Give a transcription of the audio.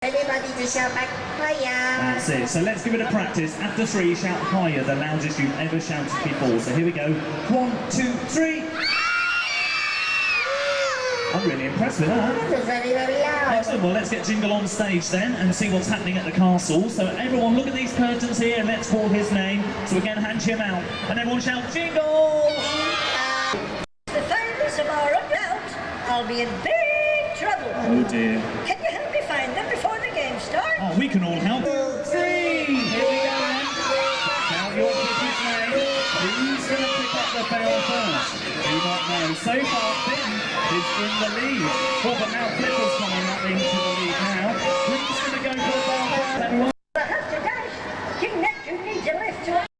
Everybody to shout back higher. That's it. So let's give it a practice. After 3, shout higher, the loudest you've ever shouted before. So here we go. 1, 2, 3. I'm really impressed with that. That was very, very loud. Excellent. Well, let's get Jingle on stage then and see what's happening at the castle. So everyone, look at these curtains here and let's call his name. So we're going to hand him out. And everyone shout, Jingle! The finders of our account, I'll be in big trouble. Oh dear. Can you help me find them before the game starts? Oh, we can all help. 3! Here we go then. Shout your kid's name. Who's going to pick up the bell first? Do not know. So far, Finn is in the lead. Well, but now Flipper's coming up into the lead now. Who's going to go for the bell first, everyone?